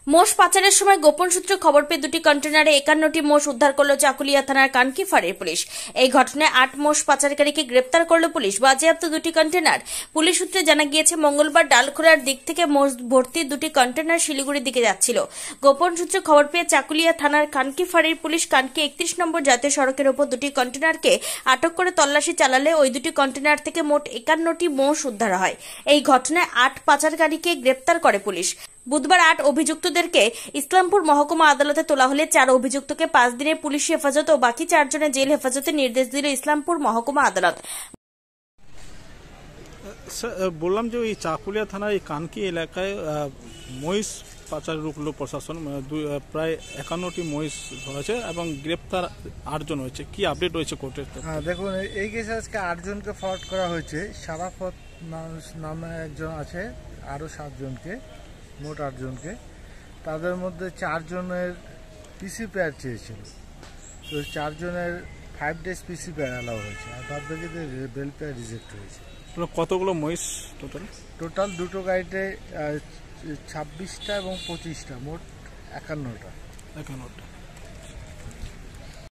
মোষ পাচারের সময় গোপন সূত্রে খবর পেয়ে দুটি কন্টেনারে 51টি মোষ উদ্ধার করল চাকুলিয়া থানার কানকি ফাঁড়ির পুলিশ। এই ঘটনায় 8 মোষ পাচারকারীকে গ্রেপ্তার করল পুলিশ। বাজেয়াপ্ত দুটি কন্টেনার। পুলিশ সূত্রে জানা গিয়েছে, মঙ্গলবার ডালখোলার দিক থেকে মোষ ভর্তি দুটি কন্টেনার শিলিগুড়ির দিকে যাচ্ছিল। গোপন সূত্রে খবর পেয়ে চাকুলিয়া থানার কানকি ফাঁড়ির পুলিশ কানকি 31 নম্বর জাতীয় সড়কের ওপর দুটি কন্টেনারকে আটক করে তল্লাশি চালালে ওই দুটি কন্টেনার থেকে মোট 51টি মোষ উদ্ধার হয়। এই ঘটনায় 8 পাচারকারীকে গ্রেপ্তার করে পুলিশ। বুধবার 8 অভিযুক্তদেরকে ইসলামপুর মহকুমা আদালতে তোলা হলে 4 অভিযুক্তকে 5 দিনের পুলিশি হেফাজত ও বাকি 4 জনের জেল হেফাজতের নির্দেশ দিল ইসলামপুর মহকুমা আদালত। বললাম যে ওই চাকুলিয়া থানার এই কানকি এলাকায় মহিষ পাচার রুখল প্রশাসন। প্রায় 51টি মহিষ ধরেছে এবং গ্রেপ্তার 8 জন হয়েছে। কি আপডেট রয়েছে কোর্টের? দেখুন, এই কেসে আজকে 8 জনকে ফরওয়ার্ড করা হয়েছে। সারাফত নামে একজন আছে, আরও 7 জনকে, মোট 8 জনকে। তাদের মধ্যে 4 জনের পিসি পেয়ার চেয়েছিল, তো 4 জনের 5 ডেজ পিসি পেয়ার অ্যালাউ হয়েছে, আর বাদ বাকিদের বেল পেয়ার রিজেক্ট হয়েছে। কতগুলো মহিষ টোটাল দুটো গাড়িতে 26টা এবং 25টা, মোট 51টা।